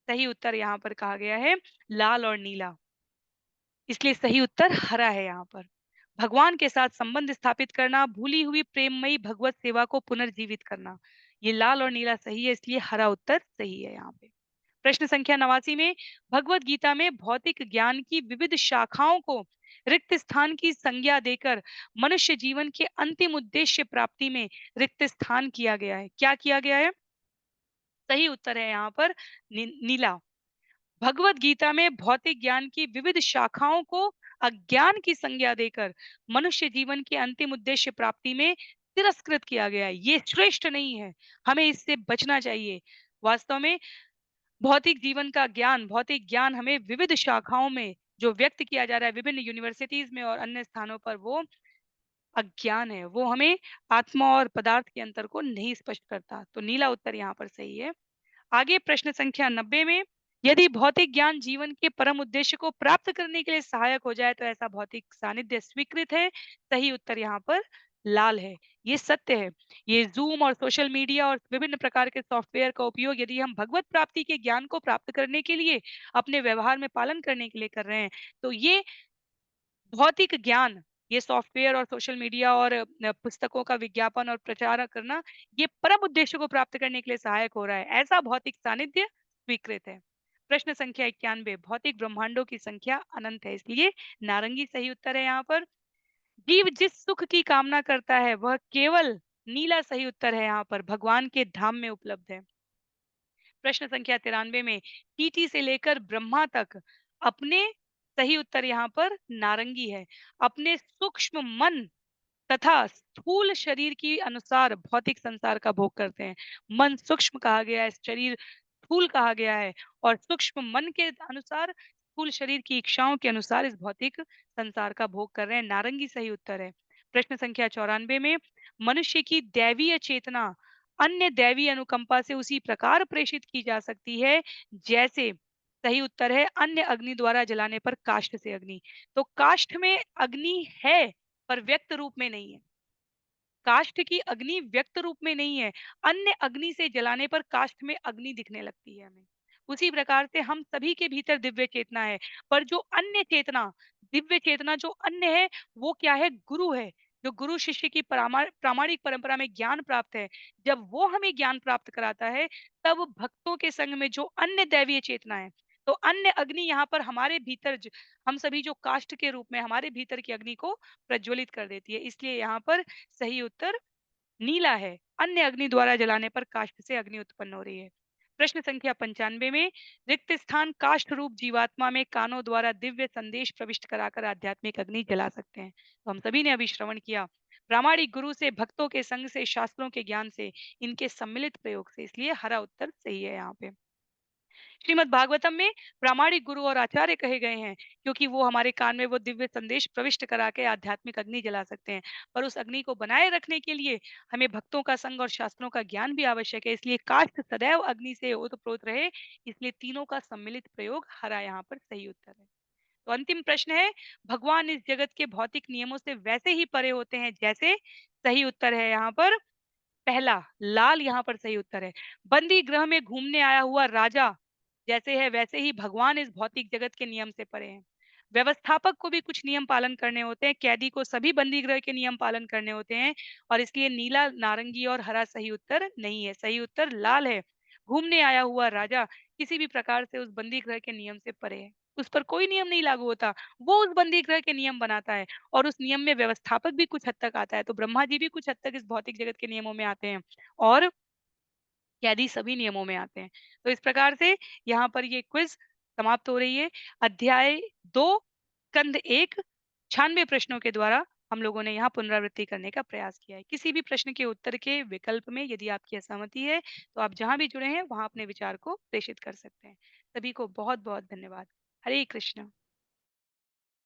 सही उत्तर यहाँ पर कहा गया है लाल और नीला। इसलिए सही उत्तर हरा है यहाँ पर। भगवान के साथ संबंध स्थापित करना, भूली हुई प्रेममयी भगवत सेवा को पुनर्जीवित करना। ये लाल और नीला सही है इसलिए हरा उत्तर सही है यहाँ पे। प्रश्न संख्या 89 में भगवत गीता में भौतिक ज्ञान की विविध शाखाओं को रिक्त स्थान की संज्ञा देकर मनुष्य जीवन के अंतिम उद्देश्य प्राप्ति में रिक्त स्थान किया गया है। क्या किया गया है? सही उत्तर है यहाँ पर नीला। भगवत गीता में भौतिक ज्ञान की विविध शाखाओं को अज्ञान की संज्ञा देकर मनुष्य जीवन के अंतिम उद्देश्य प्राप्ति में तिरस्कृत किया गया है। ये श्रेष्ठ नहीं है, हमें इससे बचना चाहिए। वास्तव में भौतिक जीवन का ज्ञान, भौतिक ज्ञान हमें विविध शाखाओं में जो व्यक्त किया जा रहा है विभिन्न यूनिवर्सिटीज में और अन्य स्थानों पर, वो अज्ञान है। वो हमें आत्मा और पदार्थ के अंतर को नहीं स्पष्ट करता। तो नीला उत्तर यहाँ पर सही है। आगे प्रश्न संख्या 90 में यदि भौतिक ज्ञान जीवन के परम उद्देश्य को प्राप्त करने के लिए सहायक हो जाए तो ऐसा भौतिक सानिध्य स्वीकृत है। सही उत्तर यहाँ पर लाल है। ये सत्य है। ये जूम और सोशल मीडिया और विभिन्न प्रकार के सॉफ्टवेयर का उपयोग यदि हम भगवत प्राप्ति के ज्ञान को प्राप्त करने के लिए अपने व्यवहार में पालन करने के लिए कर रहे हैं तो ये भौतिक ज्ञान, ये सॉफ्टवेयर और सोशल मीडिया और पुस्तकों का विज्ञापन और प्रचार करना, ये परम उद्देश्य को प्राप्त करने के लिए सहायक हो रहा है। ऐसा भौतिक सानिध्य स्वीकृत है। प्रश्न संख्या 91 भौतिक ब्रह्मांडों की संख्या अनंत है इसलिए नारंगी सही उत्तर है यहाँ पर। जीव जिस सुख की कामना करता है वह केवल नीला सही उत्तर है यहाँ पर भगवान के धाम में उपलब्ध है। प्रश्न संख्या 93 में टीटी से लेकर ब्रह्मा तक अपने सही उत्तर यहाँ पर नारंगी है। अपने सूक्ष्म मन तथा स्थूल शरीर के अनुसार भौतिक संसार का भोग करते हैं। मन सूक्ष्म कहा गया है, शरीर स्थूल कहा गया है और सूक्ष्म मन के अनुसार स्थूल शरीर की इच्छाओं के अनुसार इस भौतिक संसार का भोग कर रहे हैं। नारंगी सही उत्तर है। प्रश्न संख्या 94 में मनुष्य की दैवीय चेतना अन्य दैवी अनुकंपा से उसी प्रकार प्रेषित की जा सकती है जैसे सही उत्तर है अन्य अग्नि द्वारा जलाने पर काष्ठ से अग्नि। तो काष्ठ में अग्नि है पर व्यक्त रूप में नहीं है। काष्ठ की अग्नि व्यक्त रूप में नहीं है। अन्य अग्नि से जलाने पर काष्ठ में अग्नि दिखने लगती है हमें। उसी प्रकार से हम सभी के भीतर दिव्य चेतना है, पर जो अन्य चेतना, दिव्य चेतना जो अन्य है, वो क्या है? गुरु है। जो गुरु शिष्य की प्रामाणिक परंपरा में ज्ञान प्राप्त है, जब वो हमें ज्ञान प्राप्त कराता है, तब भक्तों के संग में जो अन्य दैवीय चेतना है, तो अन्य अग्नि यहाँ पर हमारे भीतर हम सभी जो काष्ठ के रूप में हमारे भीतर की अग्नि को प्रज्वलित कर देती है। इसलिए यहाँ पर सही उत्तर नीला है। अन्य अग्नि द्वारा जलाने पर काष्ठ से अग्नि उत्पन्न हो रही है। प्रश्न संख्या 95 में रिक्त स्थान काष्ठ रूप जीवात्मा में कानों द्वारा दिव्य संदेश प्रविष्ट कराकर आध्यात्मिक अग्नि जला सकते हैं। तो हम सभी ने अभी श्रवण किया प्रामाणिक गुरु से, भक्तों के संग से, शास्त्रों के ज्ञान से, इनके सम्मिलित प्रयोग से। इसलिए हरा उत्तर सही है यहाँ पे। श्रीमद् भागवतम में प्रामाणिक गुरु और आचार्य कहे गए हैं, क्योंकि वो हमारे कान में वो दिव्य संदेश प्रविष्ट करा के आध्यात्मिक अग्नि जला सकते हैं। पर उस अग्नि को बनाए रखने के लिए हमें भक्तों का संग और शास्त्रों का ज्ञान भी आवश्यक है। इसलिए काष्ठ सदैव अग्नि से ओतप्रोत रहे, इसलिए तीनों का सम्मिलित प्रयोग हरा यहाँ पर सही उत्तर है। तो अंतिम प्रश्न है, भगवान इस जगत के भौतिक नियमों से वैसे ही परे होते हैं जैसे, सही उत्तर है यहाँ पर पहला, लाल यहाँ पर सही उत्तर है। बंदी गृह में घूमने आया हुआ राजा जैसे है वैसे ही भगवान इस भौतिक जगत के नियम से परे हैं। व्यवस्थापक को भी कुछ नियम पालन करने होते हैं, कैदी को सभी बंदी गृह के नियम पालन करने होते हैं, और इसलिए नीला, नारंगी और हरा सही उत्तर नहीं है। सही उत्तर लाल है। घूमने आया हुआ राजा किसी भी प्रकार से उस बंदी गृह के नियम से परे है। उस पर कोई नियम नहीं लागू होता। वो उस बंदी गृह के नियम बनाता है, और उस नियम में व्यवस्थापक भी कुछ हद तक आता है। तो ब्रह्मा जी भी कुछ हद तक इस भौतिक जगत के नियमों में आते हैं, और कैदी सभी नियमों में आते हैं। तो इस प्रकार से यहाँ पर ये क्विज समाप्त हो रही है। अध्याय 2 स्कंद 1 96 प्रश्नों के द्वारा हम लोगों ने यहाँ पुनरावृत्ति करने का प्रयास किया है। किसी भी प्रश्न के उत्तर के विकल्प में यदि आपकी असहमति है, तो आप जहाँ भी जुड़े हैं वहाँ अपने विचार को प्रेषित कर सकते हैं। सभी को बहुत-बहुत धन्यवाद। हरे कृष्ण।